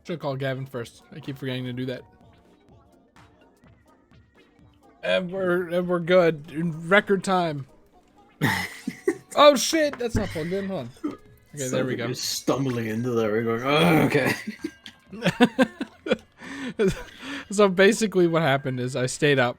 Should call Gavin first. I keep forgetting to do that. And we're good in record time. Oh shit, that's not plugged in. Hold on. Okay, there we go. You're stumbling into that. We're going, oh, okay. So basically what happened is I stayed up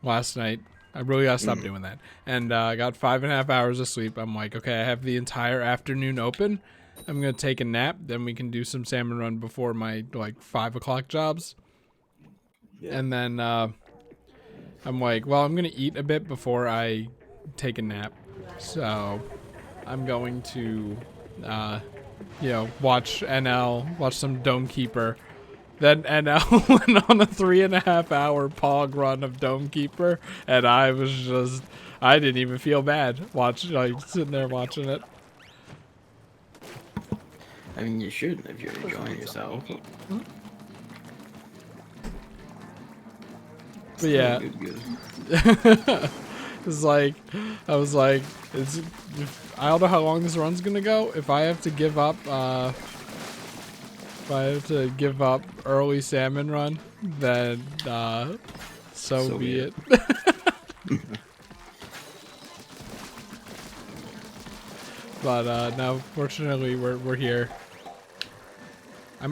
last night. I really gotta stop doing that. And I got 5.5 hours of sleep. I'm like, okay, I have the entire afternoon open. I'm gonna take a nap. Then we can do some salmon run before my like 5 o'clock jobs. Yeah. And then I'm like, well, I'm gonna eat a bit before I take a nap. So I'm going to, watch NL, watch some Dome Keeper. Then NL went on a 3.5 hour pog run of Dome Keeper, and I didn't even feel bad sitting there watching it. I mean, you shouldn't if you're enjoying yourself. But yeah, it's like, I was like, I don't know how long this run's gonna go. If I have to give up, early salmon run, then so be it. But now, fortunately, we're here. I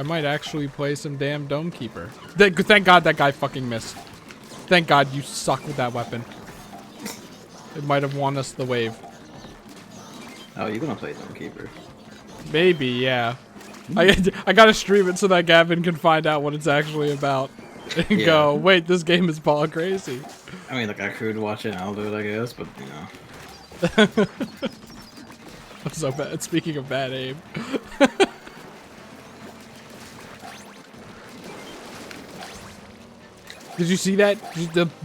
might actually play some damn Dome Keeper. Thank God that guy fucking missed. Thank God you suck with that weapon. It might have won us the wave. Oh, you're gonna play Dome Keeper? Maybe, yeah. I gotta stream it so that Gavin can find out what it's actually about. And go, wait, this game is ball crazy. I mean, like, I could watch it and I'll do it, I guess, but, you know. I'm so bad. Speaking of bad aim. Did you see that?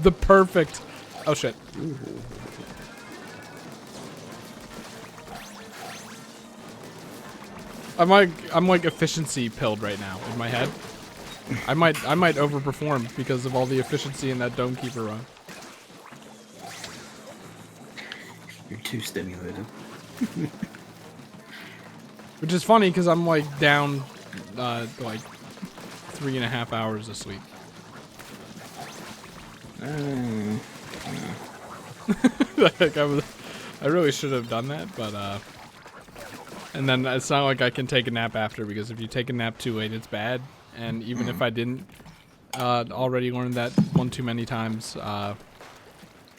The perfect... Oh, shit. Ooh. I'm like efficiency pilled right now in my head. I might overperform because of all the efficiency in that Dome Keeper run. You're too stimulated. Which is funny because I'm like down like 3.5 hours of sleep. Like I really should have done that, but and then it's not like I can take a nap after, because if you take a nap too late, it's bad. And even if I didn't already learn that one too many times, I'm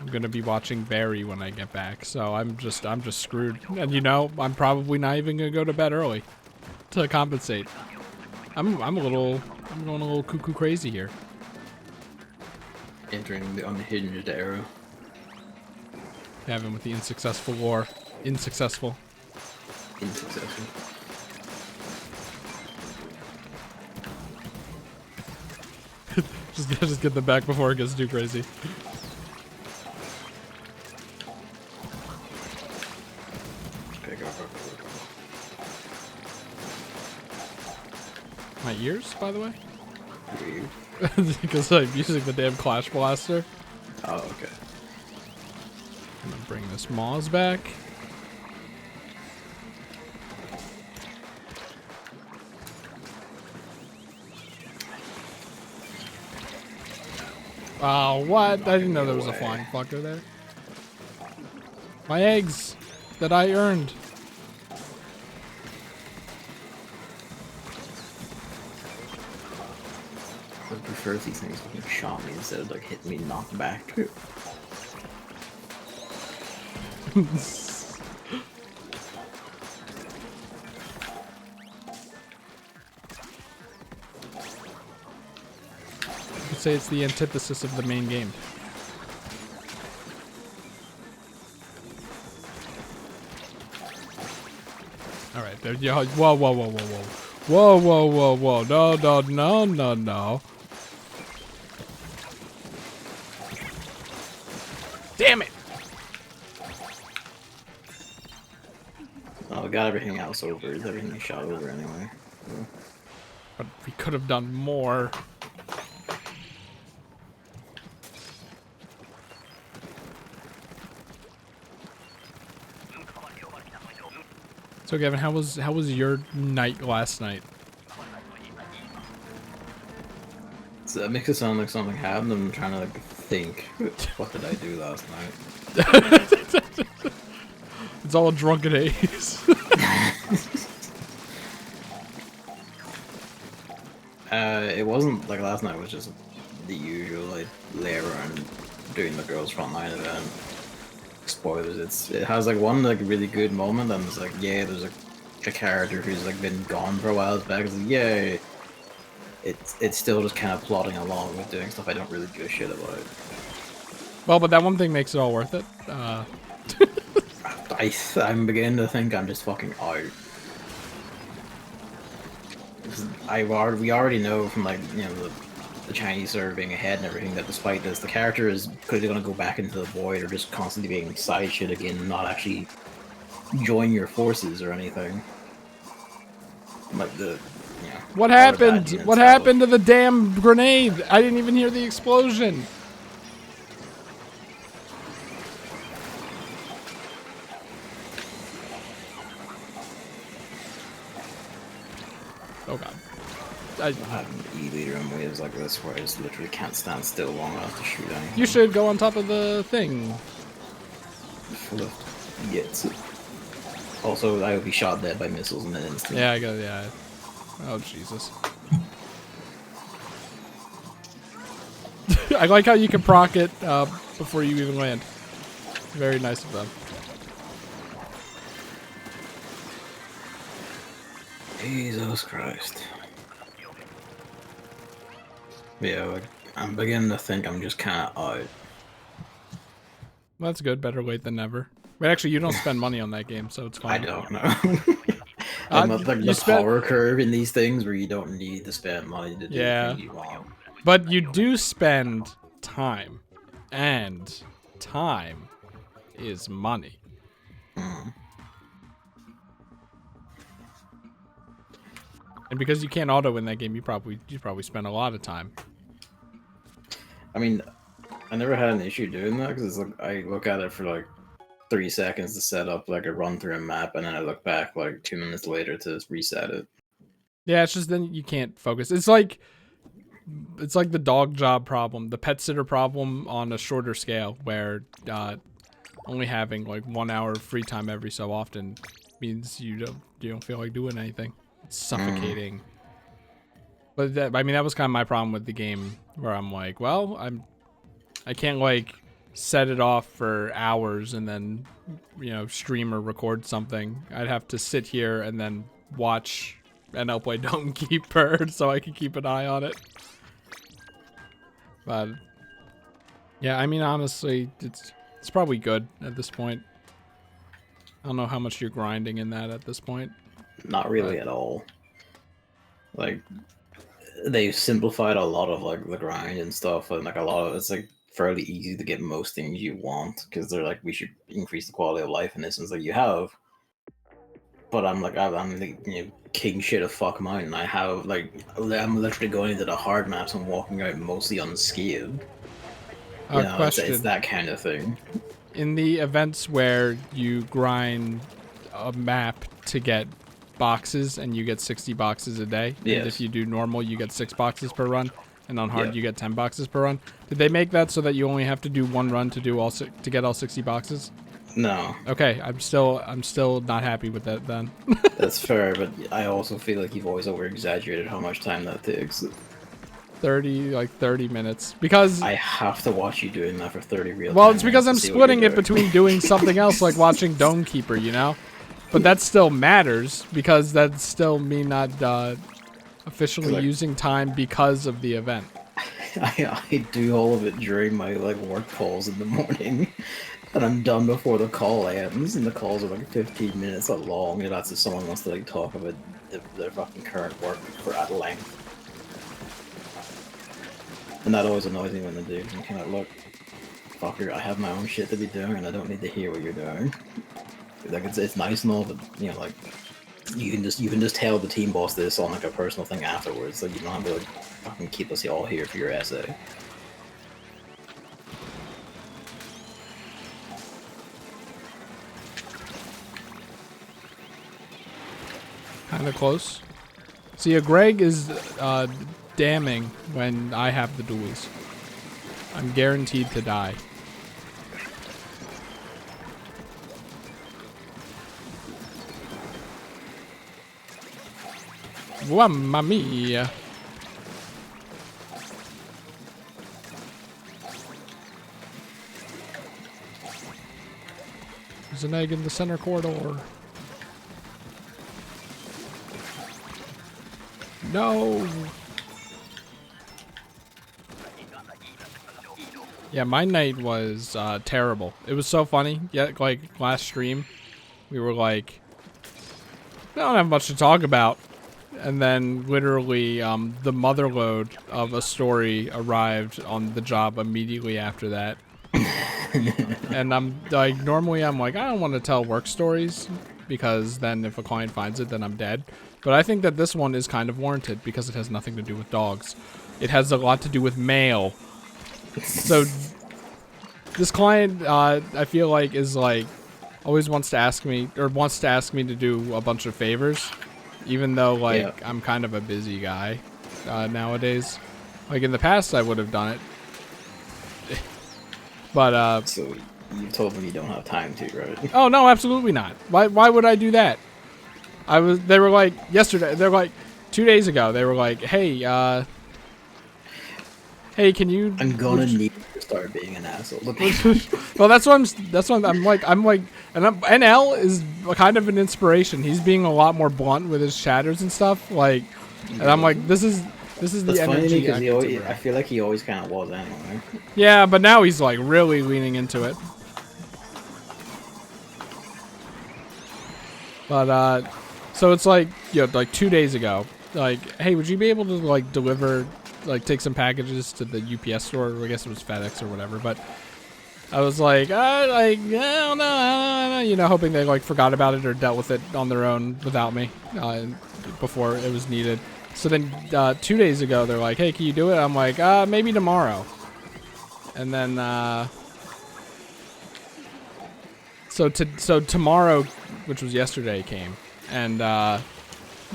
gonna be watching Barry when I get back. So I'm just screwed. And you know, I'm probably not even gonna go to bed early to compensate. I'm going a little cuckoo crazy here. Entering the unhinged era. Gavin with the unsuccessful war. Unsuccessful. just get them back before it gets too crazy. Okay, go. My ears, by the way? Your ears? Because I'm using the damn Clash Blaster. Oh, okay. I'm gonna bring this Moz back. Oh, what? I didn't know there was a flying fucker there. My eggs that I earned. I would prefer if these things fucking shot me instead of like hit me knocked back. You could say it's the antithesis of the main game. Alright, there you go. Whoa. Whoa. No. Damn it! Oh, we got everything else over. Is everything shot over anyway? So. But we could have done more. So Gavin, how was your night last night? So that makes it sound like something happened. I'm trying to like think. What did I do last night? It's all drunken haze. It wasn't like last night was just the usual like lay around doing the girls' frontline event. Spoilers. It has like one like really good moment, and it's like yeah, there's a character who's like been gone for a while. It's back. It's like yay. It's still just kind of plodding along with doing stuff I don't really give a shit about. Well, but that one thing makes it all worth it. I'm beginning to think I'm just fucking out. We already know from like the Chinese server being ahead and everything that despite this, the character is clearly going to go back into the void or just constantly being side shit again and not actually join your forces or anything. Like What happened? What happened to the damn grenade? I didn't even hear the explosion. Oh god. I have an E-leader in waves like this where I just literally can't stand still long enough to shoot anything. You should go on top of the thing. Full of yits. Also, I would be shot dead by missiles in an instant. Yeah, I got yeah. Oh Jesus. I like how you can proc it before you even land. Very nice of them. Jesus Christ. Yeah, like, I'm beginning to think I'm just kind of out. Well, that's good. Better late than never. But actually, you don't spend money on that game, so it's fine. I don't know. I'm not like the power curve in these things where you don't need to spend money to do the things you want. But you do spend time. And time is money. Mm. And because you can't auto in that game, you probably spend a lot of time. I mean, I never had an issue doing that because it's like I look at it for like 3 seconds to set up like a run through a map, and then I look back like 2 minutes later to reset it. Yeah, it's just then you can't focus. It's like the dog job problem, the pet sitter problem on a shorter scale, where only having like 1 hour of free time every so often means you don't feel like doing anything. It's suffocating. But that, I mean, that was kind of my problem with the game, where I'm like, well, I can't like set it off for hours and then stream or record something. I'd have to sit here and then watch NL play Dome Keeper so I can keep an eye on it. But yeah, I mean, honestly, it's probably good at this point. I don't know how much you're grinding in that at this point. Not really at all. Like, they've simplified a lot of like the grind and stuff, and like a lot of it's like fairly easy to get most things you want because they're like we should increase the quality of life in this, and it's like you have. But I'm like I'm the king shit of fuck mountain. I have like I'm literally going into the hard maps and walking out mostly unscathed. It's that kind of thing. In the events where you grind a map to get boxes and you get 60 boxes a day, and if you do normal, you get 6 boxes per run, and on hard you get 10 boxes per run. Did they make that so that you only have to do 1 run to do to get all 60 boxes? No. Okay, I'm still not happy with that then. That's fair, but I also feel like you've always over-exaggerated how much time that takes. 30 minutes, because I have to watch you doing that for 30 real. Well, it's because I'm splitting it between doing something else like watching Dome Keeper, But that still matters because that's still me not officially using time because of the event. I do all of it during my like work calls in the morning, and I'm done before the call ends. And the calls are like 15 minutes long, and that's if someone wants to like talk about their fucking current work for at length. And that always annoys me when they do. I'm kind of look, fucker, I have my own shit to be doing, and I don't need to hear what you're doing. Like it's nice and all, but like you can just tell the team boss this on like a personal thing afterwards. Like you don't have to like fucking keep us all here for your essay. Kind of close. See, a Greg is damning when I have the dualies. I'm guaranteed to die. Mamma mia. There's an egg in the center corridor. No. Yeah, my night was terrible. It was so funny. Yeah, like last stream, we were like, I don't have much to talk about. And then literally the mother load of a story arrived on the job immediately after that. And I'm like, normally I'm like, I don't want to tell work stories because then if a client finds it, then I'm dead. But I think that this one is kind of warranted because it has nothing to do with dogs. It has a lot to do with mail. So this client, I feel like, is like always wants to ask me to do a bunch of favors, even though like I'm kind of a busy guy nowadays. Like in the past, I would have done it, but So you told them you don't have time to, right? Oh no, absolutely not. Why would I do that? They were like yesterday. They're like 2 days ago. They were like, hey, hey, can you? I'm gonna need to start being an asshole. Well, that's what I'm like, and NL is kind of an inspiration. He's being a lot more blunt with his chatters and stuff. Like, and I'm like, this is the energy. Because I feel like he always kind of was anyway. Yeah, but now he's like really leaning into it. But so it's like, you know, like 2 days ago, like, hey, would you be able to like deliver, like take some packages to the UPS store? Or I guess it was FedEx or whatever. But I was like, I don't know, you know, hoping they like forgot about it or dealt with it on their own without me before it was needed. So then 2 days ago, they're like, hey, can you do it? I'm like, maybe tomorrow. And then so tomorrow, which was yesterday, came, and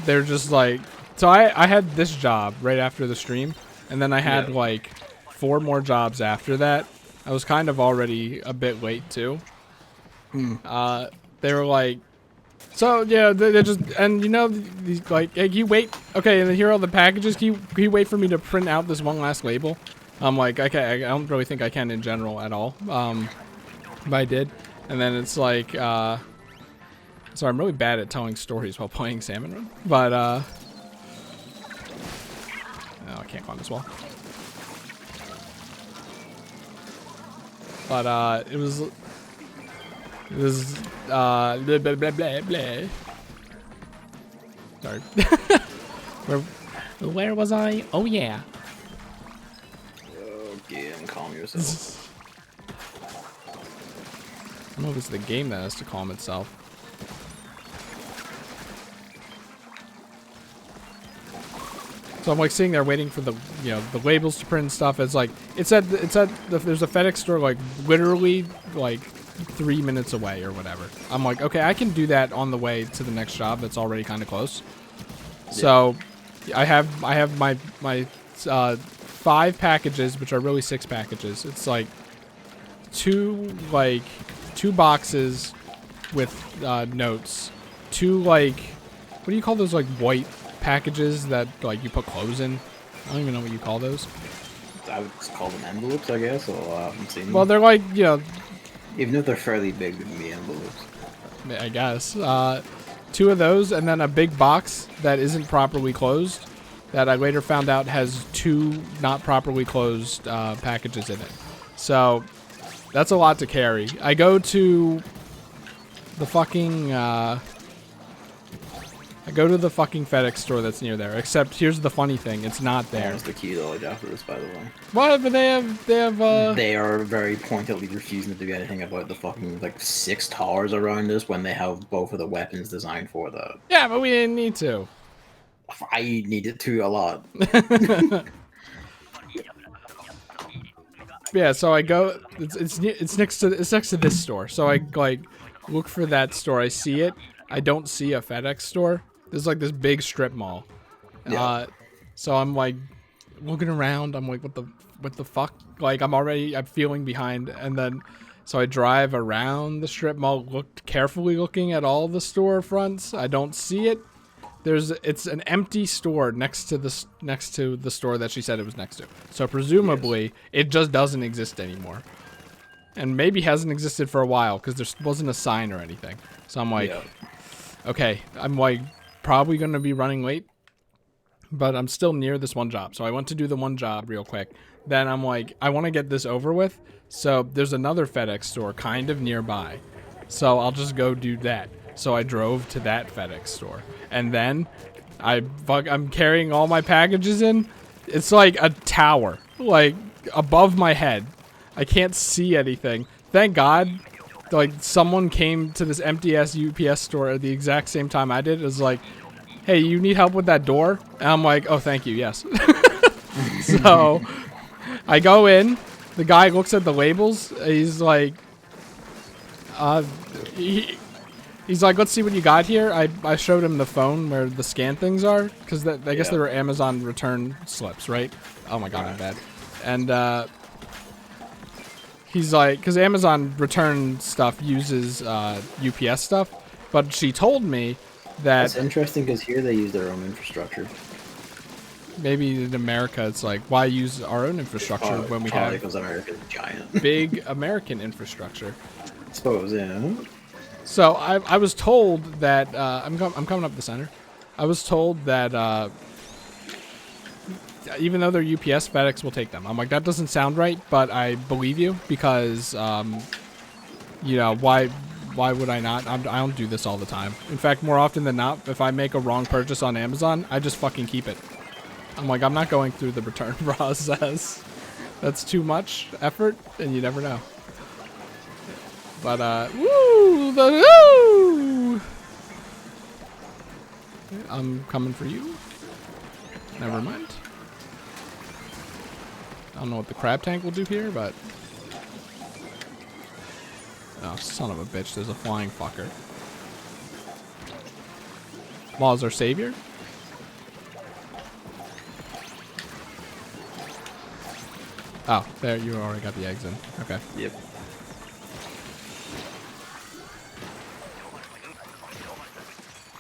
they're just like, so I had this job right after the stream, and then I had like 4 more jobs after that. I was kind of already a bit late too. They were like, so yeah, they just, and you know, these like, hey, you wait, okay, and then here are all the packages. Can you wait for me to print out this one last label? I'm like, okay, I don't really think I can in general at all. But I did. And then it's like, sorry, I'm really bad at telling stories while playing Salmon Run. But, oh, I can't climb this wall. But, it was, blah, blah, blah, blah, blah. Sorry. Where was I? Oh, yeah. Okay, and calm yourself. I don't know if it's the game that has to calm itself. So I'm like sitting there waiting for the, you know, the labels to print and stuff. It's like, there's a FedEx store like literally like 3 minutes away or whatever. I'm like, okay, I can do that on the way to the next job that's already kind of close. Yeah. So I have my 5 packages, which are really 6 packages. It's like 2 boxes with notes, 2 like, what do you call those, like white packages that like you put clothes in? I don't even know what you call those. I would just call them envelopes, I guess. Or I haven't seen them. Well, they're like, you know, even if they're fairly big, they can be envelopes. I guess 2 of those, and then a big box that isn't properly closed that I later found out has 2 not properly closed packages in it. So that's a lot to carry. I go to the fucking FedEx store that's near there. Except here's the funny thing: it's not there. That's the key to after this, by the way. What? But they have. They are very pointedly refusing to do anything about the fucking like 6 towers around us when they have both of the weapons designed for that. Yeah, but we didn't need to. I needed to a lot. Yeah, so I go. It's next to this store. So I like look for that store. I see it. I don't see a FedEx store. There's like this big strip mall, Yeah. So I'm like looking around. I'm like, what the fuck? Like I'm feeling behind, and then so I drive around the strip mall, carefully looking at all the storefronts. I don't see it. It's an empty store next to the store that she said it was next to. So presumably it just doesn't exist anymore, and maybe hasn't existed for a while because there wasn't a sign or anything. So I'm like, okay, I'm like probably gonna be running late, but I'm still near this one job. So I went to do the one job real quick. Then I'm like, I want to get this over with. So there's another FedEx store kind of nearby. So I'll just go do that. So I drove to that FedEx store. And then I'm carrying all my packages in. It's like a tower, like above my head. I can't see anything. Thank God, like someone came to this empty ass UPS store at the exact same time I did. It was like, hey, you need help with that door? And I'm like, oh, thank you, yes. So I go in. The guy looks at the labels. He's like, he's like, let's see what you got here. I showed him the phone where the scan things are, because I guess they were Amazon return slips, right? Oh my God, I'm bad. And he's like, because Amazon return stuff uses UPS stuff, but she told me that... That's interesting, because here they use their own infrastructure. Maybe in America, it's like, why use our own infrastructure when we have because America's giant. big American infrastructure? I suppose, yeah. So I was told that I'm coming up the center. I was told that even though they're UPS, FedEx will take them. I'm like, that doesn't sound right, but I believe you because you know, why would I not? I don't do this all the time. In fact, more often than not, if I make a wrong purchase on Amazon, I just fucking keep it. I'm like, I'm not going through the return process. That's too much effort, and you never know. But, woo! I'm coming for you. Never mind. I don't know what the crab tank will do here, but... Oh, son of a bitch, there's a flying fucker. Law's our savior? Oh, there, you already got the eggs in. Okay. Yep.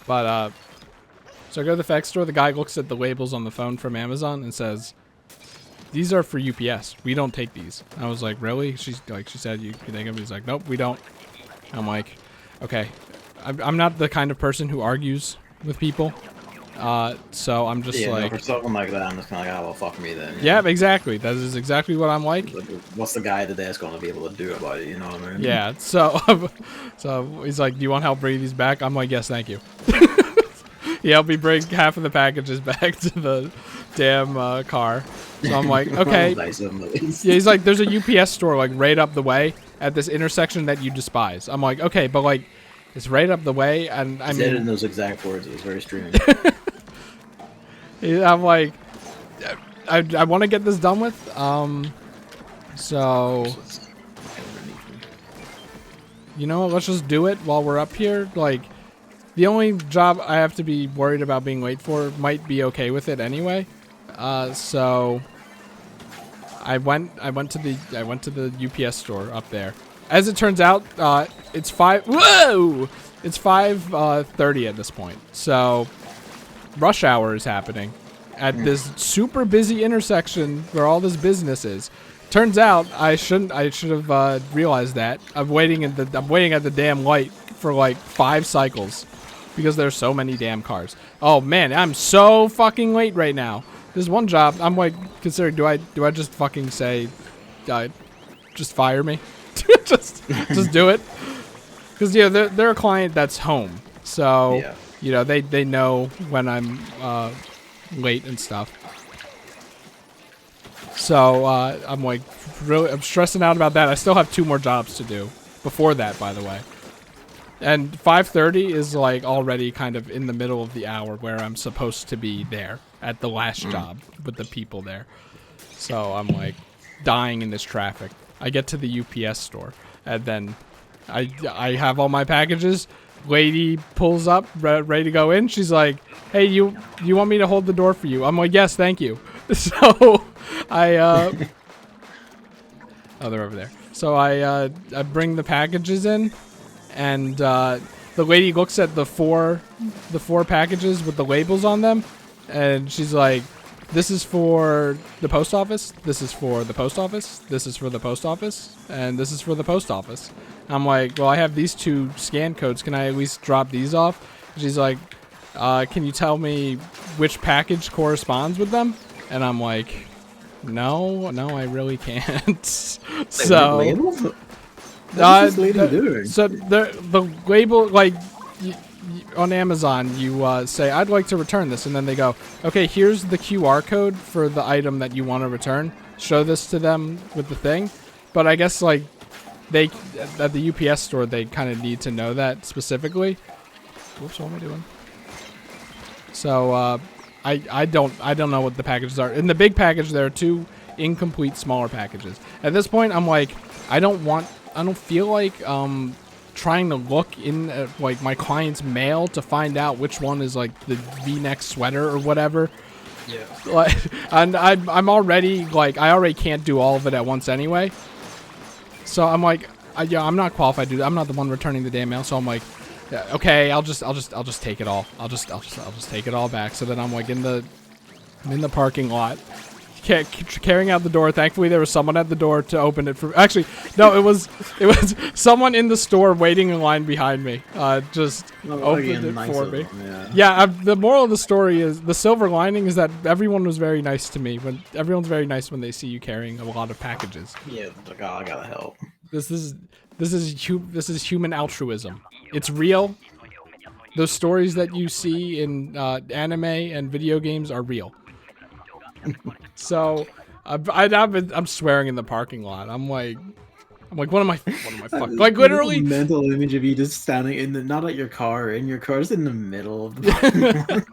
But, so I go to the FedEx store, the guy looks at the labels on the phone from Amazon and says, these are for UPS. We don't take these. I was like, really? She said, you can take them? He's like, nope, we don't. I'm like, okay. I'm not the kind of person who argues with people. So I'm just like... No, for something like that, I'm just kind of like, oh, well, fuck me then. Yeah, exactly. That is exactly what I'm like. What's the guy today that's going to be able to do about it, you know what I mean? Yeah, so he's like, do you want help bring these back? I'm like, yes, thank you. He helped me bring half of the packages back to the damn car. So I'm like, okay. Nice of him, at least. Yeah, he's like, there's a UPS store like right up the way at this intersection that you despise. I'm like, okay, but like, it's right up the way, and I mean... He said it in those exact words. It was very strange. I'm like, I want to get this done with. So, you know what? Let's just do it while we're up here. Like, the only job I have to be worried about being late for might be okay with it anyway. So I went to the UPS store up there. As it turns out, it's 5:30 at this point. So rush hour is happening at this super busy intersection where all this business is. Turns out I should have realized that. I'm waiting at the damn light for like 5 cycles because there's so many damn cars. Oh man, I'm so fucking late right now. There's one job I'm like considering, do I just fucking say just fire me? just do it. Cuz you know, they're a client that's home. So, yeah. You know, they know when I'm late and stuff. So, I'm like I'm stressing out about that. I still have 2 more jobs to do before that, by the way. And 5:30 is like already kind of in the middle of the hour where I'm supposed to be there at the last job with the people there. So I'm like dying in this traffic. I get to the UPS store and then I have all my packages. lady pulls up, ready to go in. She's like, "Hey, you want me to hold the door for you?" I'm like, "Yes, thank you." So I oh, they're over there. So I bring the packages in, and the lady looks at the four packages with the labels on them, and she's like, "This is for the post office. This is for the post office. This is for the post office, and this is for the post office." I'm like, "Well, I have these 2 scan codes. Can I at least drop these off?" She's like, "Can you tell me which package corresponds with them?" And I'm like, No, I really can't. So, what's this lady doing? So the label, like, on Amazon, you say, "I'd like to return this," and then they go, "Okay, here's the QR code for the item that you want to return. Show this to them with the thing." But I guess, like, they at the UPS store, they kind of need to know that specifically. Whoops, what am I doing? So I don't know what the packages are. In the big package, there are 2 incomplete smaller packages. At this point, I'm like, I don't feel like trying to look in at, like, my client's mail to find out which one is, like, the V-neck sweater or whatever. Yeah. Like, and I'm already, like, I already can't do all of it at once anyway. So I'm like, yeah, I'm not qualified to do that. I'm not the one returning the damn mail. So I'm like, yeah, okay, I'll just take it all. I'll just take it all back. So then I'm like in the parking lot, carrying out the door. Thankfully, there was someone at the door to open it for. Actually, no, it was someone in the store waiting in line behind me. Just opened it for me. Yeah. The moral of the story is, the silver lining is that everyone was very nice to me. Everyone's very nice when they see you carrying a lot of packages. Yeah, like, oh, I gotta help. This is human altruism. It's real. Those stories that you see in anime and video games are real. So I'm swearing in the parking lot. I'm like, what am I fucking, like, literally mental image of you just standing in the, not at your car, in your car's in the middle of the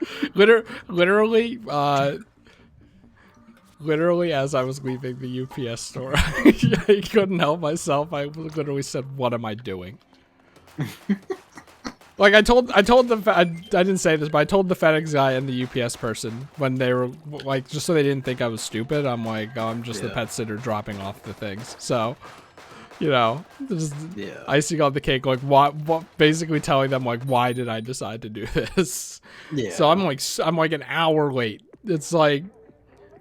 literally as I was leaving the UPS store, I couldn't help myself. I literally said, "What am I doing?" Like, I didn't say this, but I told the FedEx guy and the UPS person when they were, like, just so they didn't think I was stupid. I'm like, "Oh, I'm just the pet sitter dropping off the things." So, you know, just icing on the cake, like, what, basically telling them, like, why did I decide to do this? Yeah. So I'm like an hour late. It's like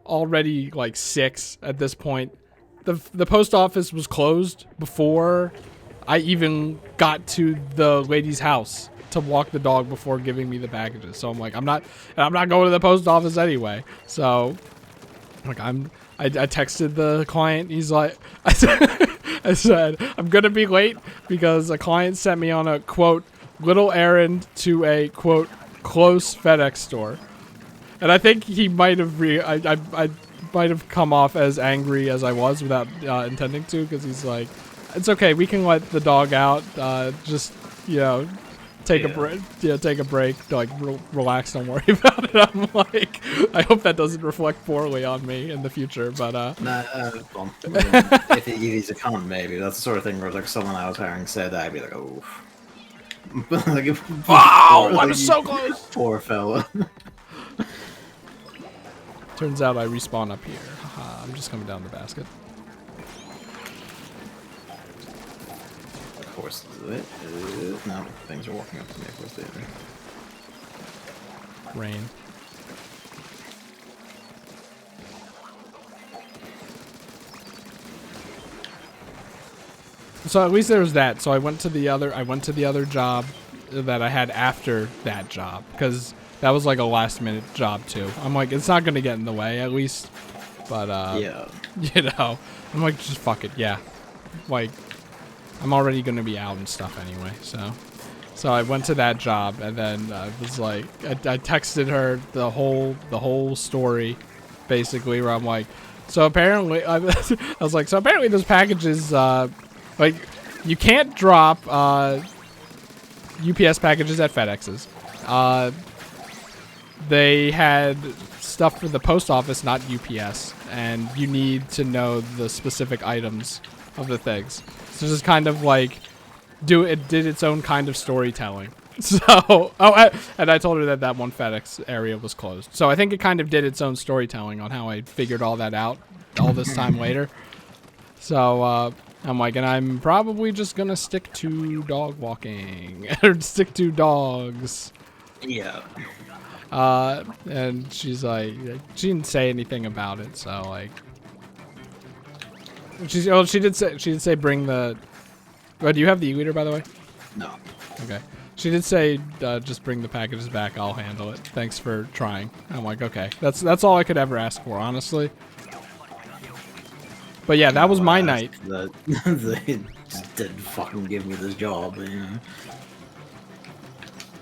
already like 6 at this point. The post office was closed before I even got to the lady's house to walk the dog before giving me the packages. So I'm like, I'm not going to the post office anyway. So, like, I texted the client. He's like, I said, "I'm gonna be late because a client sent me on a, quote, little errand to a, quote, close FedEx store." And I think he might have I might have come off as angry as I was without intending to, because he's like, "It's okay, we can let the dog out. Just, you know, take a break. Yeah, take a break. Like, relax. Don't worry about it." I'm like, I hope that doesn't reflect poorly on me in the future. But nah, well, I mean, if he's a cunt, maybe that's the sort of thing where, like, someone I was hiring said that, I'd be like, "Oh, like, wow, I was so close." Poor fella. Turns out I respawn up here. Haha, I'm just coming down the basket. Of course, no, things are walking up to me. Of course they do. Rain. So at least there was that. So I went to the other job that I had after that job, because that was like a last minute job too. I'm like, it's not gonna get in the way at least. But yeah, you know, I'm like, just fuck it, yeah. Like, I'm already gonna be out and stuff anyway, so I went to that job, and then I was like, I texted her the whole story, basically, where I'm like, so apparently I was like, so apparently those packages, like, you can't drop UPS packages at FedEx's. They had stuff for the post office, not UPS, and you need to know the specific items of the things. So this is kind of like did its own kind of storytelling. So, and I told her that one FedEx area was closed. So I think it kind of did its own storytelling on how I figured all that out all this time later. So I'm like, and I'm probably just gonna stick to dog walking or stick to dogs. Yeah. And she's like, she didn't say anything about it. So like, she did say bring the. Oh, do you have the e-reader, by the way? No. Okay. She did say, just bring the packages back. I'll handle it. Thanks for trying. I'm like, okay. That's all I could ever ask for, honestly. But yeah, that was my night. They just didn't fucking give me this job, you know?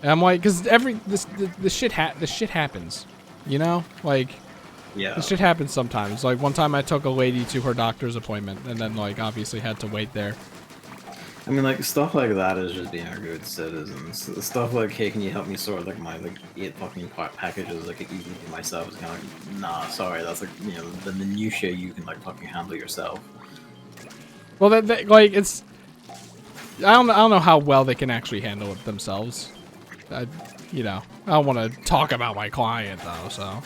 And I'm like, because the shit happens, you know? Like, Yeah. this shit happens sometimes. Like, one time I took a lady to her doctor's appointment, and then, like, obviously had to wait there. I mean, like, stuff like that is just being a good citizen. Stuff like, hey, can you help me sort, like, my, like, 8 fucking packages, like, easily do myself is kind of like, nah, sorry, that's, like, you know, the minutiae you can, like, fucking handle yourself. Well, like, it's... I don't know how well they can actually handle it themselves. You know, I don't want to talk about my client, though, so...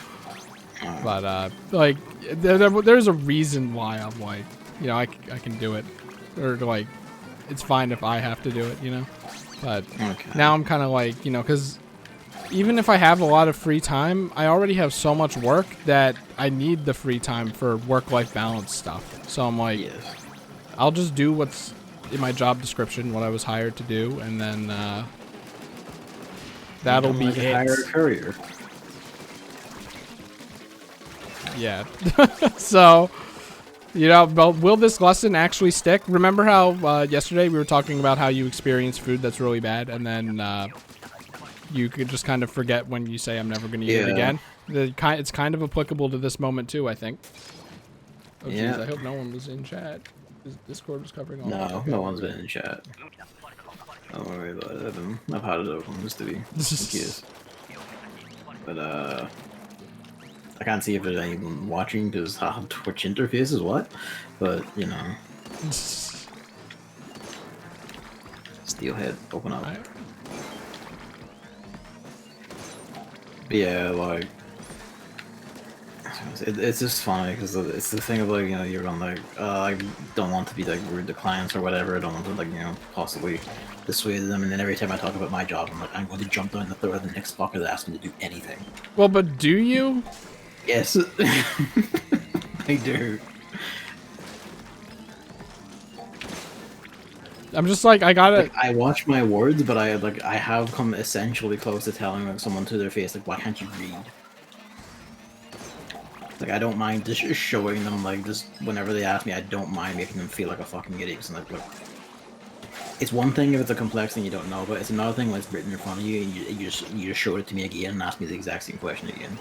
But, like, there's a reason why I'm, like, you know, I can do it. Or, like... It's fine if I have to do it, you know? But now I'm kind of like, you know, because even if I have a lot of free time, I already have so much work that I need the free time for work-life balance stuff. So I'm like, I'll just do what's in my job description, what I was hired to do, and then that'll be it. Hire a courier. Yeah. So... You know, but will this lesson actually stick? Remember how yesterday we were talking about how you experience food that's really bad, and then you could just kind of forget when you say, I'm never going to eat it again? It's kind of applicable to this moment, too, I think. Oh, jeez, I hope no one was in chat. Discord was covering all No, no one's been in chat. Don't worry about it. I've had it open just to be curious. But, I can't see if there's anyone watching because Twitch interface is what, but you know. Steelhead, open up. Right. But yeah, like it's just funny because it's the thing of like, you know, you're on like I don't want to be like rude to clients or whatever. I don't want to like, you know, possibly dissuade them, and then every time I talk about my job, I'm like, I'm going to jump down the throat of the next fucker that asks me to do anything. Well, but do you? Yes, I do. I'm just like, I gotta... Like, I watch my words, but I have come essentially close to telling like someone to their face, like, why can't you read? Like, I don't mind just showing them, like, just whenever they ask me, I don't mind making them feel like a fucking idiot. Cause I'm like, look, it's one thing if it's a complex thing you don't know, but it's another thing when it's written in front of you and you just showed it to me again and asked me the exact same question again.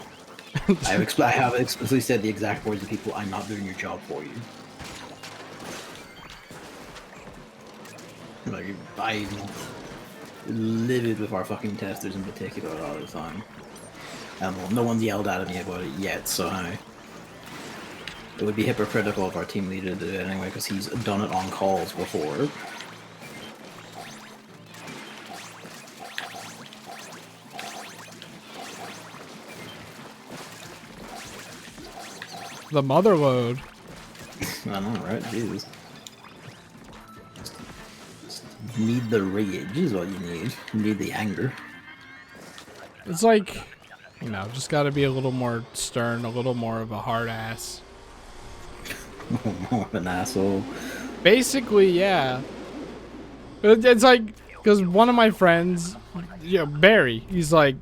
I have explicitly said the exact words to people, I'm not doing your job for you. Like, I livid with our fucking testers in particular all the time. And well, no one's yelled at me about it yet, so it would be hypocritical of our team leader to do it anyway, because he's done it on calls before. The mother load. I know, right? Jesus. Just need the rage is what you need. You need the anger. It's like, you know, just gotta be a little more stern, a little more of a hard ass. More of an asshole. Basically, yeah. It's like, because one of my friends, you know, Barry, he's like,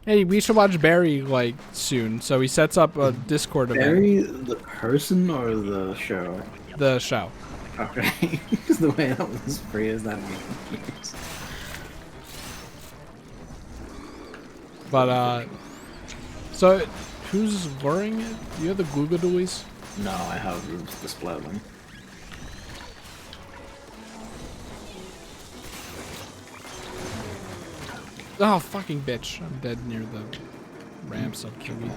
hey, we should watch Barry, like, soon. So he sets up a Discord event. Barry, the person or the show? The show. Okay. Because the way that was phrased, that made me confused. But, so, who's luring it? You have the Google Doolies? No, I have the split one. Oh, fucking bitch. I'm dead near the ramp, so kill me.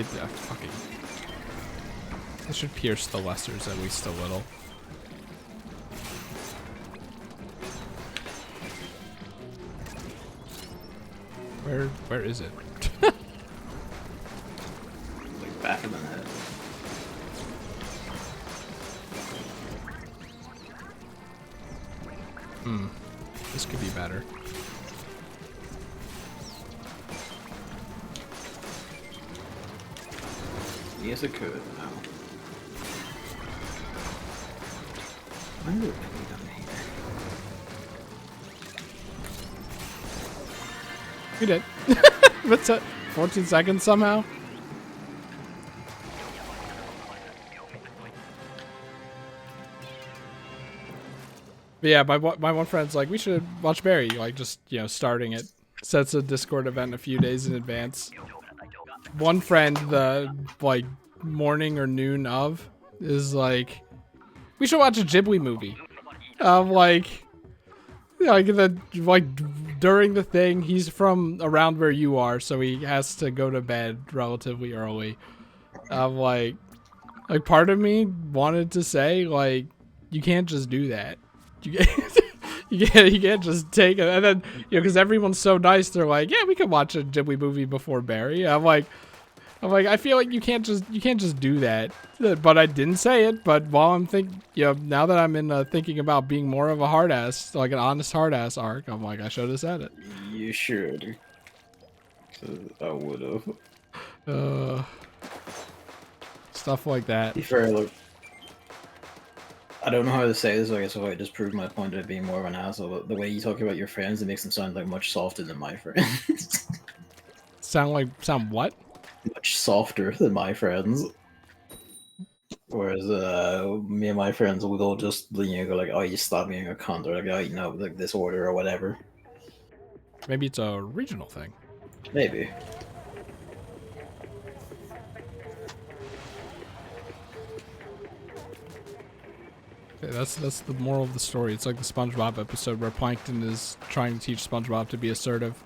They fucking. They should pierce the lessers at least a little. Where is it? Like back of the net. This could be better. Yes, it could. No. When did it come down here? We did. What's that? 14 seconds somehow? But yeah, my one friend's like, we should watch Barry, like just, you know, starting it. Sets a Discord event a few days in advance. One friend, the like morning or noon of, is like, we should watch a Ghibli movie. Like during the thing, he's from around where you are, so he has to go to bed relatively early. Like part of me wanted to say, like, you can't just do that. You can't just take it. And then, you know, because everyone's so nice, they're like, yeah, we could watch a Ghibli movie before Barry. I'm like, I feel like you can't just do that. But I didn't say it. But while I'm now that I'm in thinking about being more of a hard ass, like an honest hard ass arc, I'm like, I should have said it. You should. I would have. Stuff like that. Be fair, look. I don't know how to say this, I guess if I just proved my point of being more of an asshole, but the way you talk about your friends, it makes them sound like much softer than my friends. Sound what? Much softer than my friends. Whereas me and my friends would all just, you know, go like, oh, you stop being a cunt, or like, oh, you know, like this order or whatever. Maybe it's a regional thing. Maybe. That's the moral of the story. It's like the SpongeBob episode where Plankton is trying to teach SpongeBob to be assertive.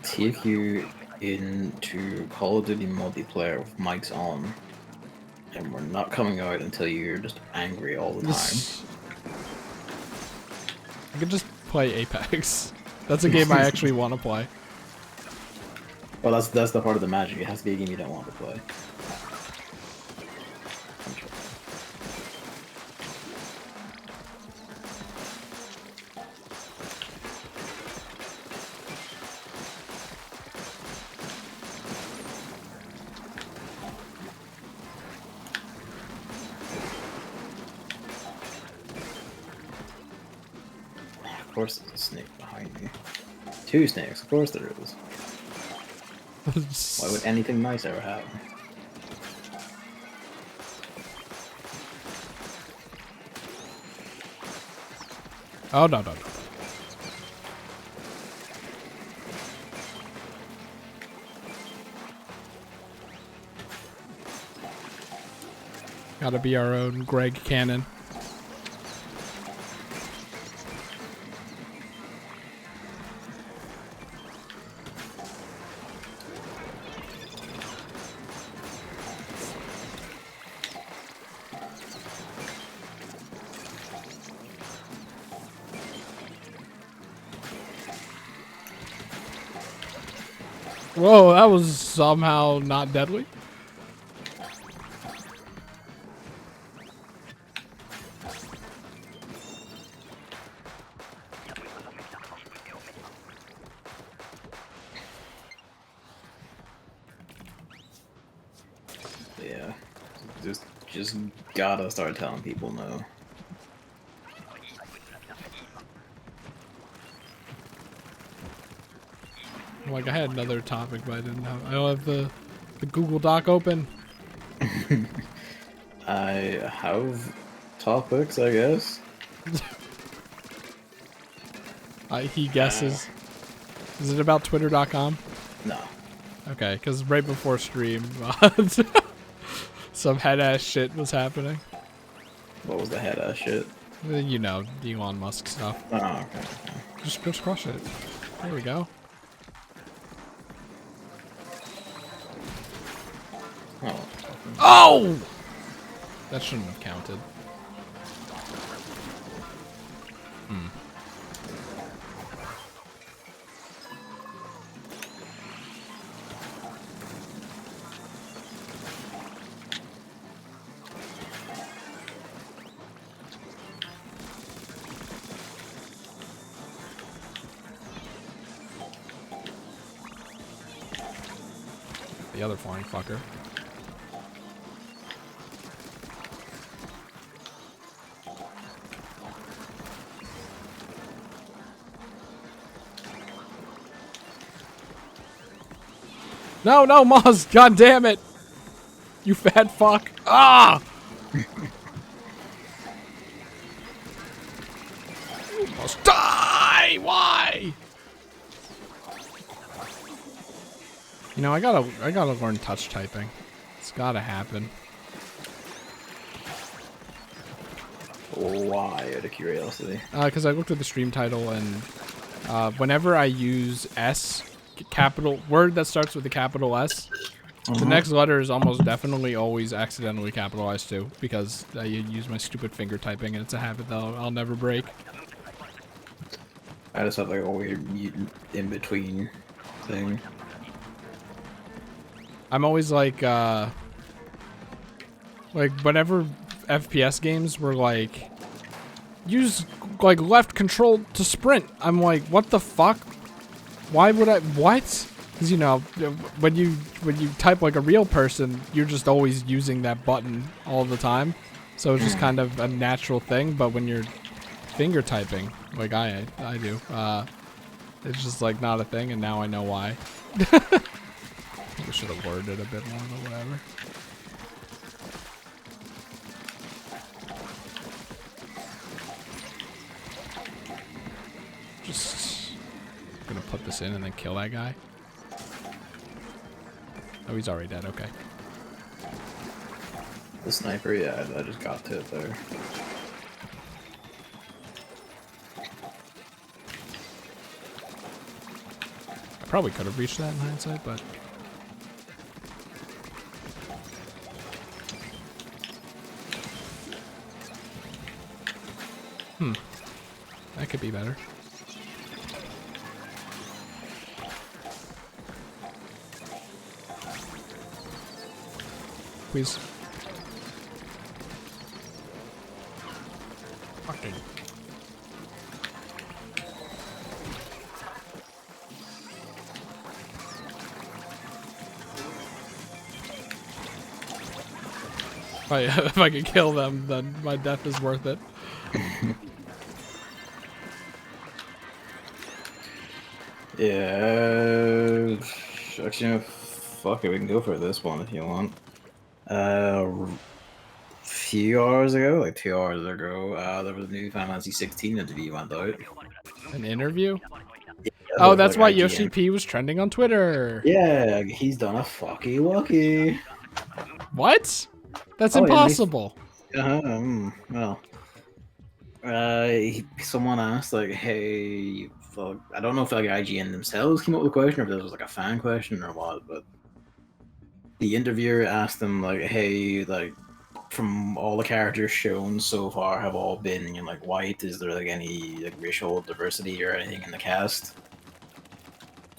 Take you into Call of Duty multiplayer with mics on, and we're not coming out until you're just angry all the time. I could just play Apex. That's a game I actually want to play. Well, that's the part of the magic. It has to be a game you don't want to play. Of course there's a snake behind me. 2 snakes, of course there is. Why would anything nice ever happen? Oh, no. Gotta be our own Greg Cannon. Whoa, that was somehow not deadly. Yeah, just gotta start telling people no. Like, I had another topic, but I don't have the Google Doc open. I have topics, I guess. He guesses. Is it about Twitter.com? No. Okay, because right before stream, some head-ass shit was happening. What was the head ass shit? You know, the Elon Musk stuff. Oh, okay. Just crush it. There we go. Oh. Oh! That shouldn't have counted. The other flying fucker. No, no, Moz! God damn it! You fat fuck! Ah! You must die! Why? You know, I gotta learn touch typing. It's gotta happen. Why, out of curiosity? Because I looked at the stream title and whenever I use S, capital word that starts with a capital S, the next letter is almost definitely always accidentally capitalized too, because I use my stupid finger typing and it's a habit that I'll never break. I just have like a weird mutant in between thing. I'm always like whenever FPS games were like, use like left control to sprint. I'm like, what the fuck? Why would I? What? Because you know, when you type like a real person, you're just always using that button all the time. So it's just kind of a natural thing. But when you're finger typing, like I do, it's just like not a thing. And now I know why. I should have worded it a bit more, but whatever. Just gonna put this in and then kill that guy. Oh, he's already dead. Okay. The sniper, yeah, I just got to it there. I probably could have reached that in hindsight, but that could be better. Please. Fucking. If I could kill them, then my death is worth it. Yeah, actually, no, fuck it, we can go for this one if you want. Few hours ago, like 2 hours ago, there was a new Final Fantasy 16 interview went out. An interview? Yeah, Oh, that's why like Yoshi IGN. P was trending on Twitter. Yeah, he's done a fucky wucky. What? That's Oh, yeah, impossible. well, someone asked like, "Hey, fuck." I don't know if like IGN themselves came up with the question or if this was like a fan question or what, but the interviewer asked them like, "Hey, like, from all the characters shown so far have all been, you know, like white. Is there like any like racial diversity or anything in the cast?"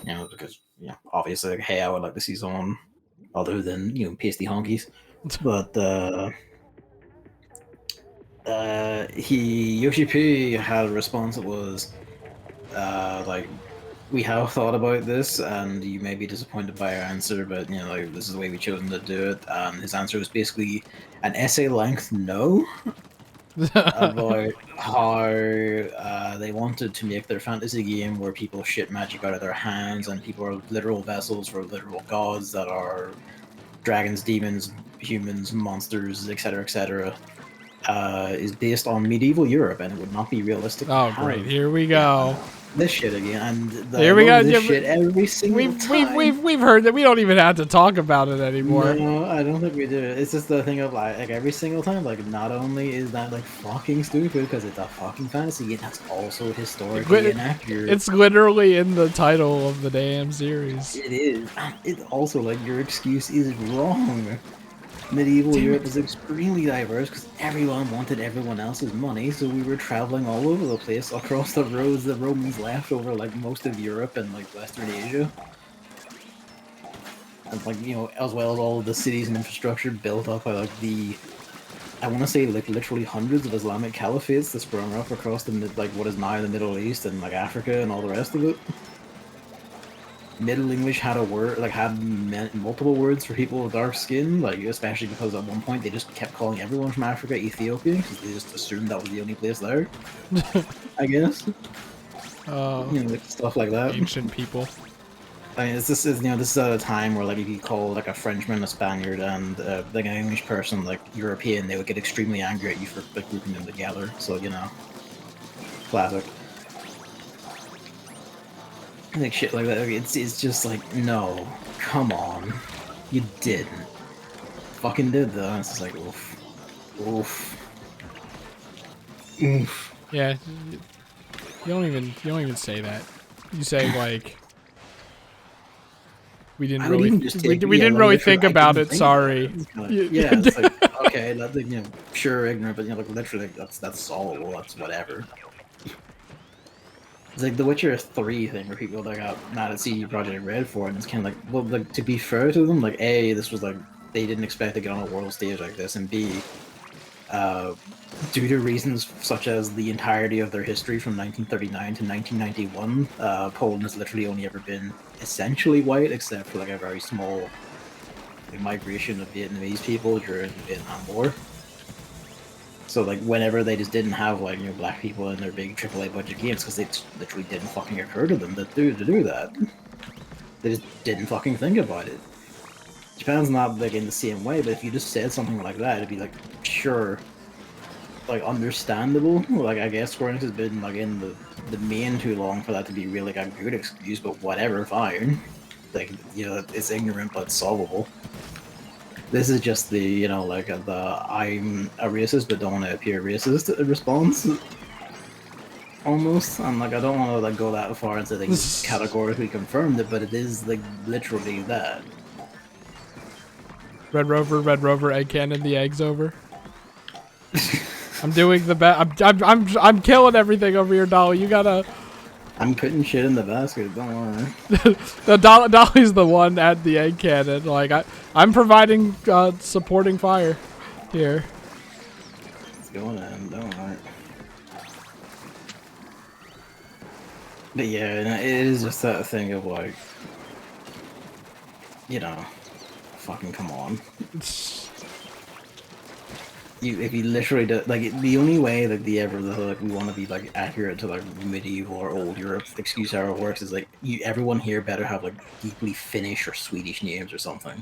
You know, because obviously, like, hey, I would like to see someone other than pasty honkies, but Yoshi P had a response that was like, we have thought about this and you may be disappointed by our answer, but like, this is the way we chosen to do it. And his answer was basically an essay length no about how they wanted to make their fantasy game where people shit magic out of their hands and people are literal vessels for literal gods that are dragons, demons, humans, monsters, etc., is based on medieval Europe, and it would not be realistic. Oh, great. Here we go. this shit again, and I Here we love go. this Yeah, shit every single time. we've heard that. We don't even have to talk about it anymore. No, I don't think we do. It's just the thing of like every single time, like not only is that like fucking stupid because it's a fucking fantasy game, that's also historically inaccurate. It's literally in the title of the damn series. It is. And it also like your excuse is wrong. Medieval Damn Europe it. was extremely diverse because everyone wanted everyone else's money, so we were traveling all over the place across the roads the Romans left over like most of Europe and like Western Asia. And like, you know, as well as all of the cities and infrastructure built up by like the, I want to say like literally hundreds of Islamic caliphates that sprung up across the like what is now the Middle East and like Africa and all the rest of it. Middle English had a word, like had multiple words for people with dark skin, like especially because at one point they just kept calling everyone from Africa Ethiopia because they just assumed that was the only place there. I guess. You know, like stuff like that. Ancient people. I mean, this is, you know, this is at a time where like if you call like a Frenchman a Spaniard and like an English person like European, they would get extremely angry at you for like grouping them together. So you know, classic. Like shit like that. It's just like no, come on, you didn't. Fucking did though. It's just like oof, oof, oof. Yeah. You don't even say that. You say like we didn't I would really even just we, take, we yeah, didn't like, really literally, think I about didn't it. think about Sorry. it. It's kinda, yeah, it's like okay, that's like, you know, sure ignorant, but you know, like literally that's solvable. That's whatever. It's like the Witcher 3 thing where people like got mad at CD Projekt Red for it, and it's kind of like, well, like to be fair to them, like A, this was like they didn't expect to get on a world stage like this, and B, uh, due to reasons such as the entirety of their history from 1939 to 1991, Poland has literally only ever been essentially white, except for like a very small like, migration of Vietnamese people during the Vietnam War. So like whenever they just didn't have like, you know, black people in their big AAA budget games because it literally didn't fucking occur to them to do that. They just didn't fucking think about it. Japan's not like in the same way, but if you just said something like that, it'd be like sure, like understandable. Like I guess Square Enix has been like in the main too long for that to be really like a good excuse, but whatever, fine. Like, you know, it's ignorant but solvable. This is just the, you know, like the I'm a racist but don't want to appear racist response. Almost. I'm like, I don't want to like go that far and say they categorically confirmed it, but it is like literally that. Red Rover, egg cannon, the egg's over. I'm doing the best. I'm killing everything over here, Dolly. You gotta. I'm putting shit in the basket. Don't worry. The Dolly's the one at the egg cannon. Like I'm providing supporting fire here. It's going in. Don't worry. But yeah, it is just that thing of like, you know, fucking come on. If you literally do, like the only way that like we want to be like accurate to like medieval or old Europe, excuse how it works, is like everyone here better have like deeply Finnish or Swedish names or something.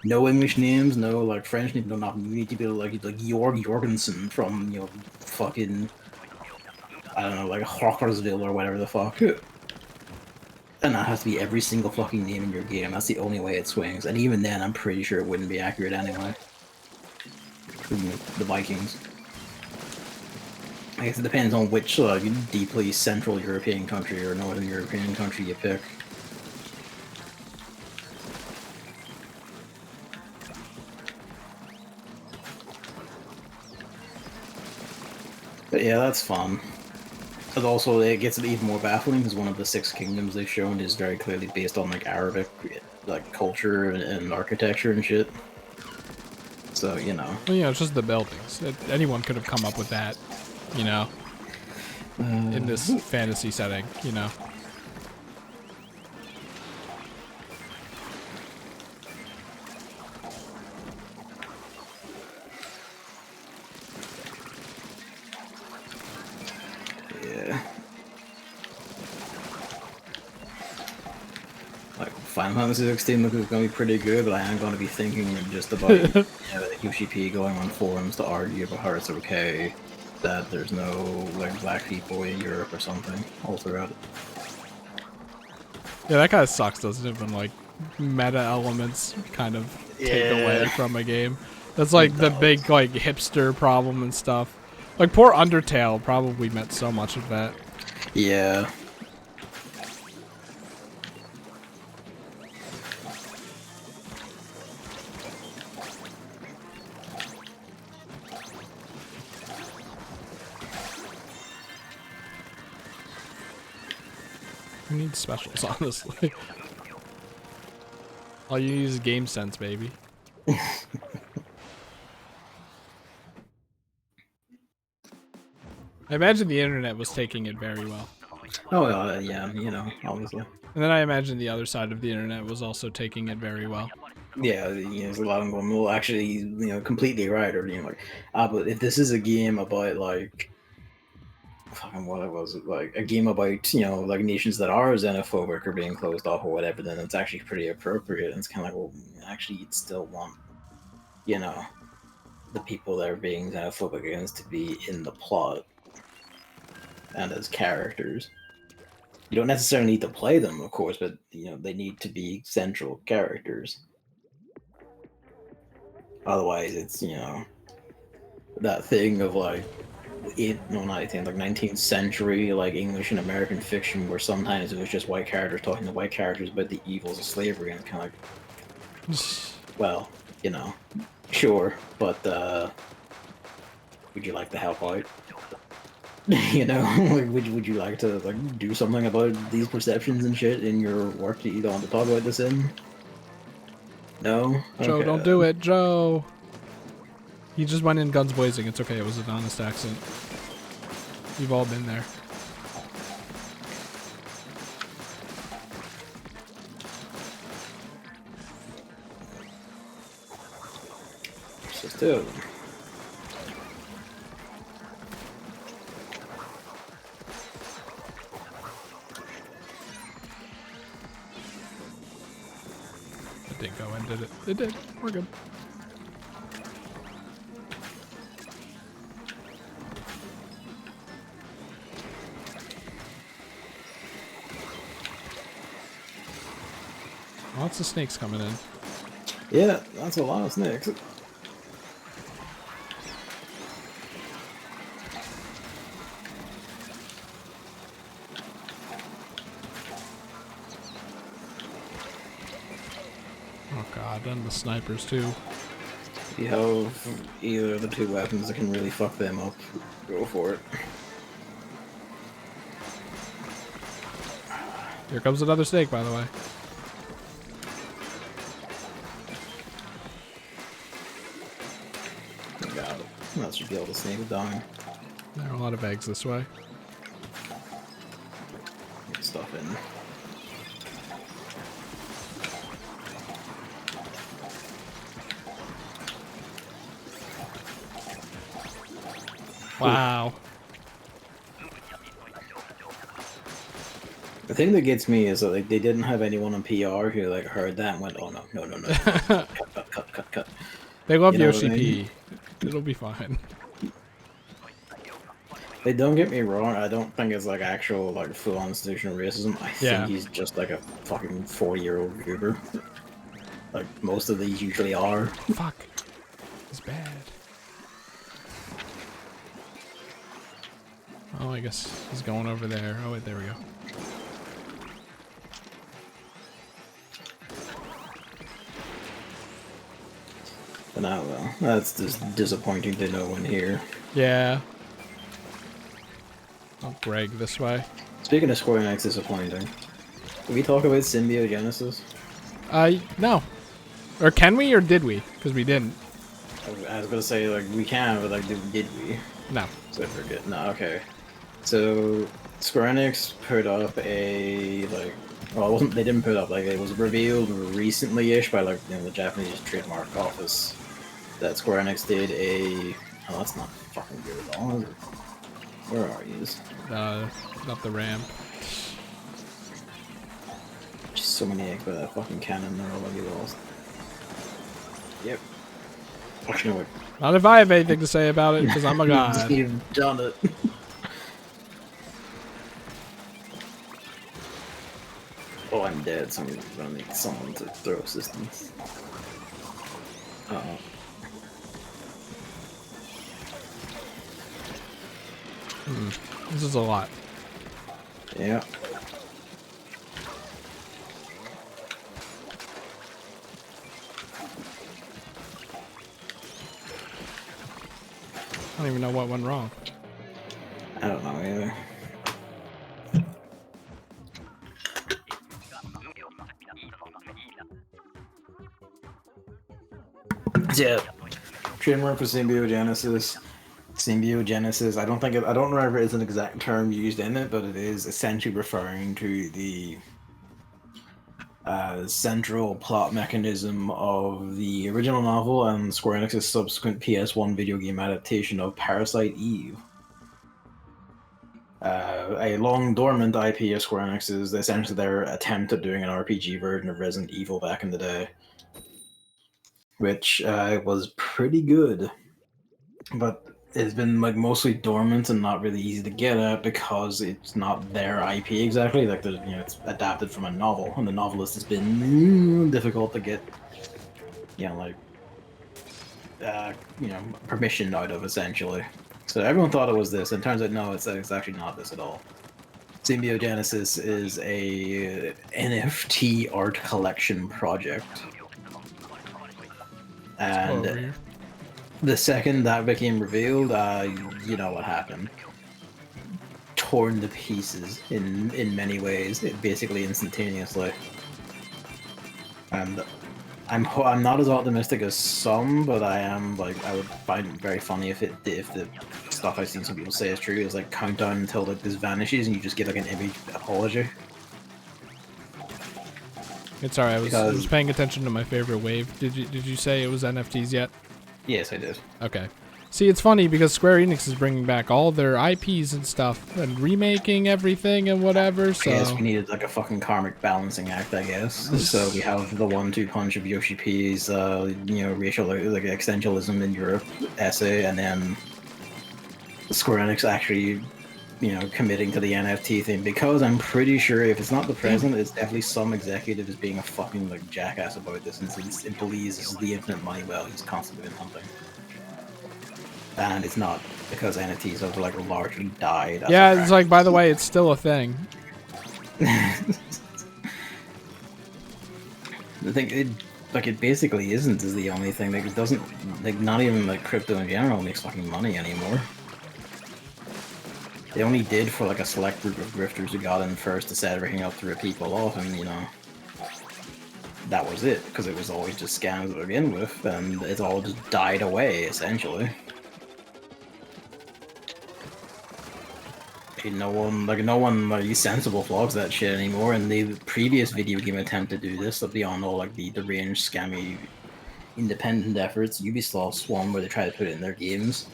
No English names, no like French names, no nothing. You need to be like Jorg Jorgensen from, you know, fucking, I don't know, like Hockersville or whatever the fuck. And that has to be every single fucking name in your game. That's the only way it swings. And even then, I'm pretty sure it wouldn't be accurate anyway. The Vikings. I guess it depends on which deeply Central European country or Northern European country you pick. But yeah, that's fun. But also, it gets even more baffling because one of the 6 kingdoms they've shown is very clearly based on like Arabic, like culture and architecture and shit. So, you know. Well, it's just the buildings. Anyone could have come up with that, you know, in this fantasy setting, you know. Yeah. Like, Final Fantasy 16 looks like it's gonna be pretty good, but I am gonna be thinking just about, you know, Yoshi P going on forums to argue about how it's okay. that there's no like black people in Europe or something all throughout it. Yeah, that kind of sucks, doesn't it? When like meta elements kind of take away from a game. That's like the big like hipster problem and stuff. Like poor Undertale probably met so much of that. Yeah. Who needs specials, honestly? All you need is game sense, baby. I imagine the internet was taking it very well. Oh yeah, you know, obviously. And then I imagine the other side of the internet was also taking it very well. Yeah, you know, there's a lot of them going, well, actually, you know, completely right, or you know, like, but if this is a game about like, fucking what was it, like a game about you know like nations that are xenophobic or being closed off or whatever, then it's actually pretty appropriate. And it's kind of like, well, actually, you'd still want, you know, the people that are being xenophobic against to be in the plot and as characters. You don't necessarily need to play them, of course, but you know they need to be central characters. Otherwise, it's you know that thing of like not 18th, like 19th century like English and American fiction, where sometimes it was just white characters talking to white characters about the evils of slavery, and it's kind of like, well, you know, sure, but would you like to help out? You know, like, would you like to like do something about these perceptions and shit in your work that you don't want to talk about this in? No? Joe, Okay. don't do it, Joe. He just went in guns blazing. It's okay. It was an honest accent. We've all been there. It's just two of them. It didn't go in, did it? It did. We're good. Lots of snakes coming in. Yeah, that's a lot of snakes. Oh god, and the snipers too. You have either of the two weapons that can really fuck them up. Go for it. Here comes another snake, by the way. Got it. That should be able to snake it down. There are a lot of eggs this way. Get stuff in. Wow. The thing that gets me is that like they didn't have anyone on PR who like heard that and went, "Oh no, cut." They love You know what Yoshi I mean? P. It'll be fine. Hey, don't get me wrong. I don't think it's like actual like full-on institutional racism. I Yeah. think he's just like a fucking 40-year-old goober. Like most of these usually are. Fuck. It's bad. Oh, I guess he's going over there. Oh, wait, there we go. But now, well, that's just disappointing to no one here. Yeah. Oh, Greg, this way. Speaking of Square Enix disappointing, can we talk about Symbiogenesis? No. Or can we, or did we? Because we didn't. I was gonna say like we can, but like did we? No. So I forget. No, okay. So Square Enix put up a like, well, it wasn't. They didn't put up like it was revealed recently-ish by like you know the Japanese trademark office that Square Enix did a. Oh, that's not fucking good at all. Is it? Where are you? Not the ramp. Just so many eggs by that fucking cannon. They're already lost. Yep. Fucking like, Not if I have anything to say about it, because I'm a god. you've done it. Oh, I'm dead, so I'm gonna need someone to throw assistance. Uh-oh. This is a lot. Yeah. I don't even know what went wrong. I don't know either. Yeah. Trademark for symbiogenesis. Symbiogenesis. I don't remember if it's an exact term used in it, but it is essentially referring to the central plot mechanism of the original novel and Square Enix's subsequent PS1 video game adaptation of Parasite Eve. A long dormant IP of Square Enix is essentially their attempt at doing an RPG version of Resident Evil back in the day, which was pretty good, but it's been like mostly dormant and not really easy to get at because it's not their IP exactly. Like it's adapted from a novel, and the novelist has been difficult to get, permission out of essentially. So everyone thought it was this, and it turns out no, it's actually not this at all. Symbiogenesis is a NFT art collection project, and the second that became revealed, you know what happened. Torn to pieces in many ways, basically instantaneously. And I'm not as optimistic as some, but I would find it very funny if the stuff I've seen some people say is true. Is like countdown until like this vanishes and you just get like an image apology. It's alright. I was paying attention to my favorite wave. Did you say it was NFTs yet? Yes, I did. Okay. See, it's funny because Square Enix is bringing back all their IPs and stuff and remaking everything and whatever. So I guess we needed like a fucking karmic balancing act, I guess. So we have the 1-2 punch of Yoshi P's, racial like existentialism in Europe essay, and then Square Enix actually, committing to the NFT thing, because I'm pretty sure if it's not the president, it's definitely some executive is being a fucking like jackass about this, and since it believes this is the infinite money well he's constantly been hunting. And it's not because NFTs have like largely died. Yeah, it's like, by the way, it's still a thing. I think it basically isn't is the only thing. Like it doesn't, like not even like crypto in general makes fucking money anymore. They only did for like a select group of grifters who got in first to set everything up to rip people off, and that was it, because it was always just scams to begin with, and it all just died away essentially. No one sensible vlogs that shit anymore, and the previous video game attempt to do this, beyond all like the range scammy independent efforts, Ubisoft's one where they try to put it in their games.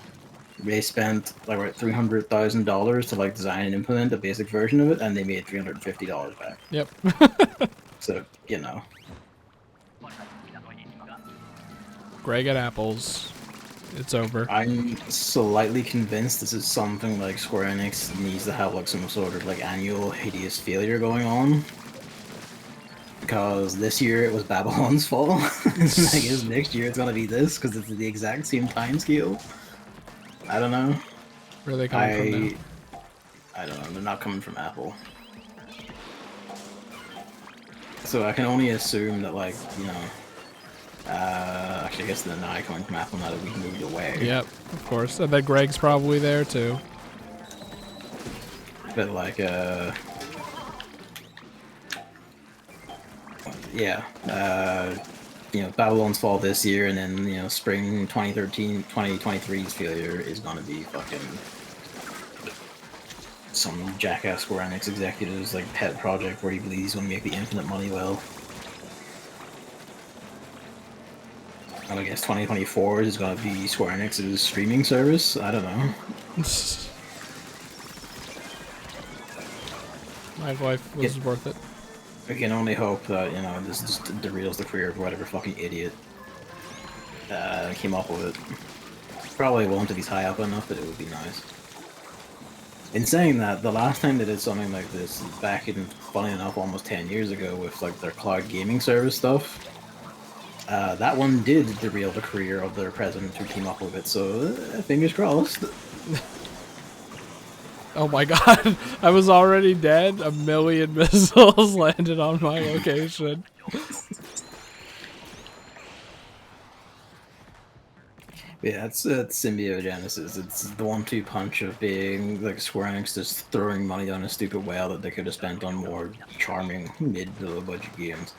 They spent like $300,000 to like design and implement a basic version of it, and they made $350 back. Yep. So Greg at Apples. It's over. I'm slightly convinced this is something like Square Enix needs to have like some sort of like annual hideous failure going on. Because this year it was Babylon's fault. I guess next year it's gonna be this, because it's the exact same time scale. I don't know. Where are they coming from now? I don't know. They're not coming from Apple. So I can only assume that actually I guess they're not coming from Apple now that we've moved away. Yep, of course. I bet Greg's probably there too. But Babylon's fall this year, and then spring 2023's failure is gonna be fucking some jackass Square Enix executive's like pet project where he believes he's gonna make the infinite money well. And I guess 2024 is gonna be Square Enix's streaming service. I don't know. My life was worth it. We can only hope that this just derails the career of whatever fucking idiot. Came up with it. Probably won't if he's high up enough, but it would be nice. In saying that, the last time they did something like this, back in, funny enough, almost 10 years ago with like their cloud gaming service stuff, that one did derail the career of their president who came up with it, so fingers crossed. Oh my god, I was already dead. A million missiles landed on my location. Yeah, it's symbiogenesis. It's the 1-2 punch of being like Square Enix just throwing money on a stupid well that they could have spent on more charming mid to low budget games.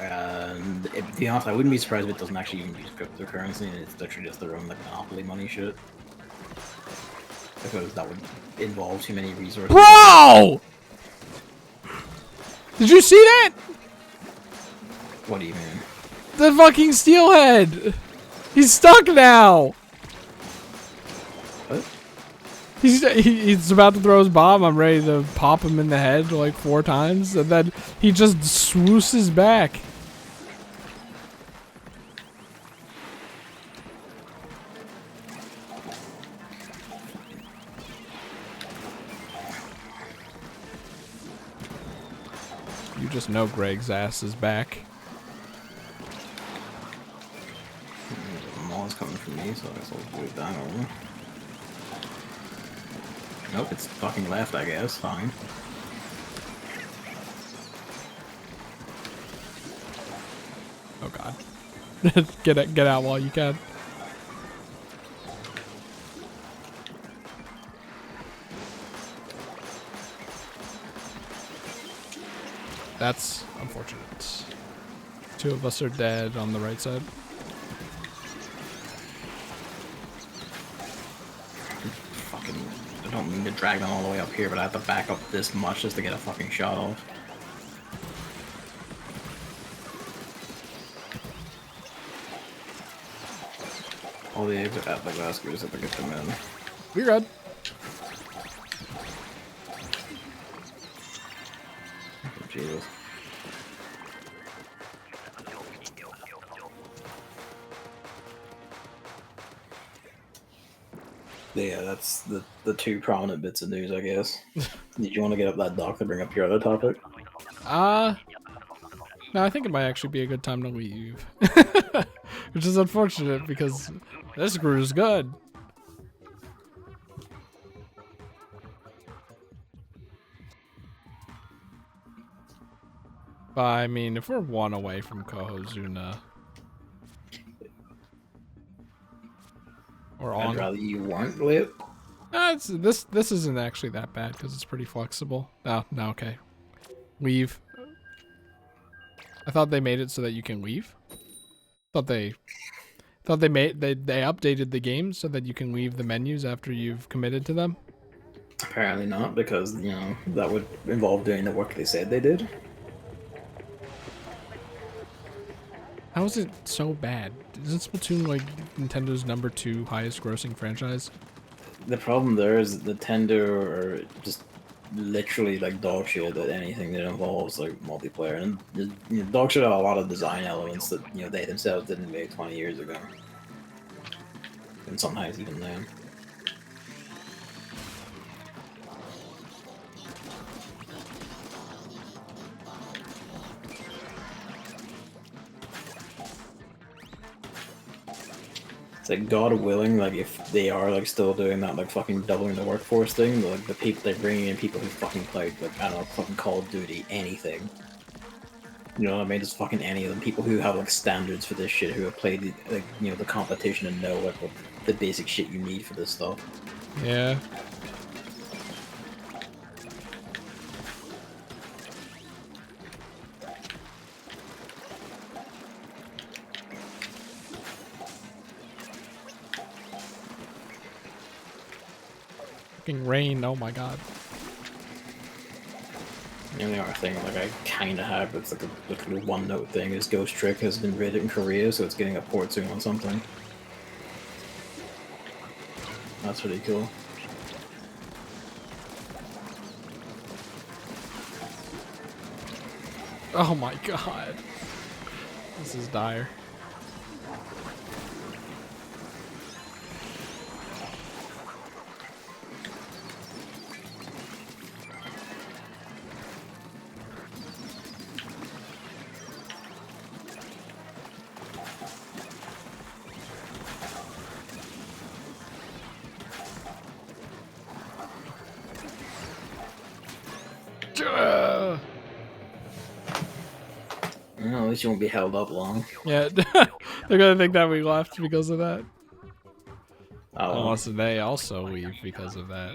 And to be honest, I wouldn't be surprised if it doesn't actually even use cryptocurrency and it's literally just their own like monopoly money shit. Because that would involve too many resources. Bro! Did you see that? What do you mean? The fucking steelhead! He's stuck now! What? He's about to throw his bomb. I'm ready to pop him in the head like 4 times, and then he just swooses back. You just know Greg's ass is back. Maul's coming from me, so I guess I'll do it that over. Nope, it's fucking left, I guess. Fine. Oh god. Get out while you can. That's unfortunate. 2 of us are dead on the right side. Fucking, I don't mean to drag them all the way up here, but I have to back up this much just to get a fucking shot off. All the eggs are at the glass screws if I get them in. We're good. Oh, Jesus. Yeah, that's the 2 prominent bits of news, I guess. Did you want to get up that dock to bring up your other topic? No, I think it might actually be a good time to leave. Which is unfortunate because this grew's good. But I mean, if we're 1 away from Kohozuna, or I'd on, rather you weren't lit. this isn't actually that bad because it's pretty flexible. Oh, no, okay. Leave. I thought they made it so that you can leave. Thought they updated the game so that you can leave the menus after you've committed to them. Apparently not, because, you know, that would involve doing the work they said they did. How is it so bad? Isn't Splatoon like Nintendo's #2 highest grossing franchise? The problem there is that Nintendo are just literally like dog shit at anything that involves like multiplayer, and you know, dog shit have a lot of design elements that, you know, they themselves didn't make 20 years ago, and sometimes even then. It's like, God willing, like if they are like still doing that, like fucking doubling the workforce thing, like the people they're bringing in, people who fucking played, like, I don't know, fucking Call of Duty, anything. You know what I mean? Just fucking any of them. People who have like standards for this shit, who have played the, like, you know, the competition and know like what the basic shit you need for this stuff. Yeah. Fucking rain, oh my god. The only other thing like I kinda have, it's like a literally one note thing, is Ghost Trick has been rated in Korea, so it's getting a port soon on something. That's really cool. Oh my god. This is dire. Well, at least you won't be held up long. Yeah, they're gonna think that we left because of that. Oh, Unless they also leave because of that.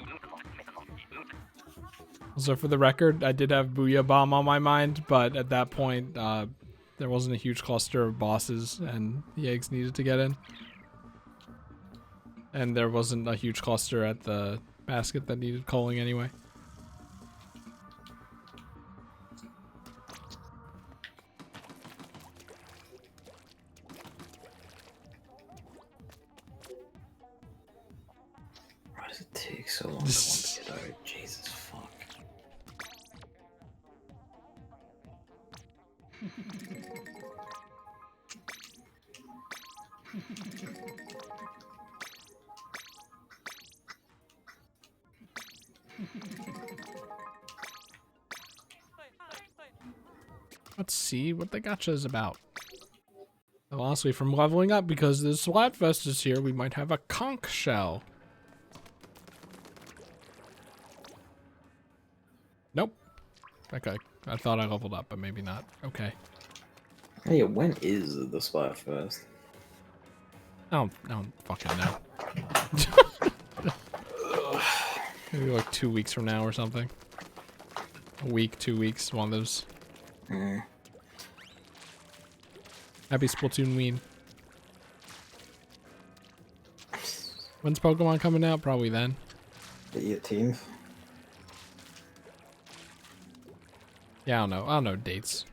So for the record, I did have Booyah Bomb on my mind, but at that point, there wasn't a huge cluster of bosses, and the eggs needed to get in. And there wasn't a huge cluster at the basket that needed culling anyway. why does it take so long to get out? Jesus fuck. Let's see what the gacha is about. Well, honestly, from leveling up, because the Splatfest is here, we might have a conch shell. Nope. Okay. I thought I leveled up, but maybe not. Okay. Hey, when is the Splatfest? I don't fucking know. Maybe like 2 weeks from now or something. A week, 2 weeks, one of those. Happy Splatoon Ween. When's Pokemon coming out? Probably then. The 18th? Yeah, I don't know. I don't know dates.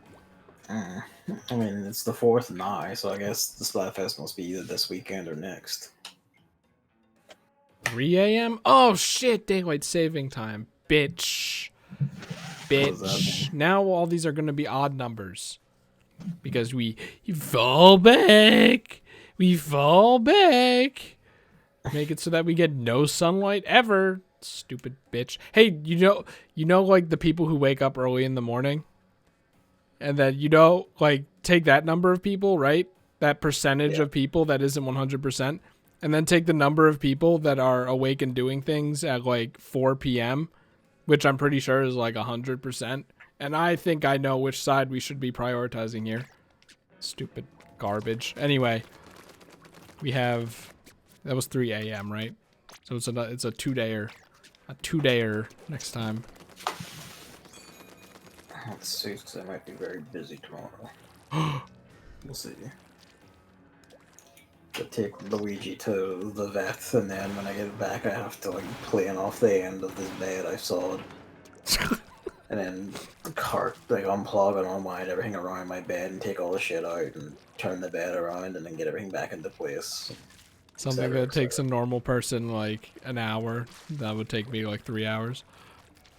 I mean, it's the 4th now, so I guess the Splatfest must be either this weekend or next. 3 a.m.? Oh shit, daylight saving time. Bitch. Bitch. Now all these are gonna be odd numbers. Because we fall back. We fall back. Make it so that we get no sunlight ever. Stupid bitch. Hey, you know like the people who wake up early in the morning? And then, like, take that number of people, right? That percentage of people that isn't 100%. And then take the number of people that are awake and doing things at, like, 4 p.m., which I'm pretty sure is, like, 100%. And I think I know which side we should be prioritizing here. Stupid garbage. Anyway, we have... That was 3 a.m., right? So it's a 2-dayer. A 2-dayer next time. Let's see, because I might be very busy tomorrow. We'll see. I take Luigi to the vet, and then when I get back, I have to like plane off the end of this bed I sawed, and then the cart, like unplug and unwind everything around my bed, and take all the shit out, and turn the bed around, and then get everything back into place. Something that takes a normal person like an hour. That would take me like 3 hours.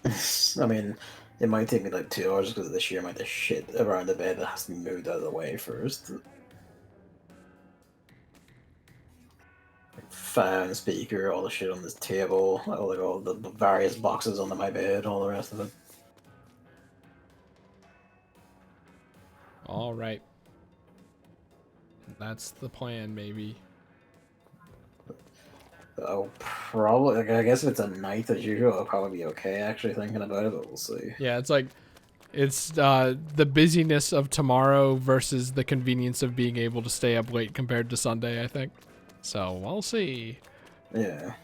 I mean, it might take me like 2 hours because of the sheer amount of shit around the bed that has to be moved out of the way first. Like fan, speaker, all the shit on this table, like all the various boxes under my bed, all the rest of it. All right. That's the plan, maybe. Oh, probably. Like, I guess if it's a night as usual, it'll probably be okay. Actually, thinking about it, but we'll see. Yeah, it's like, it's the busyness of tomorrow versus the convenience of being able to stay up late compared to Sunday, I think. So we'll see. Yeah.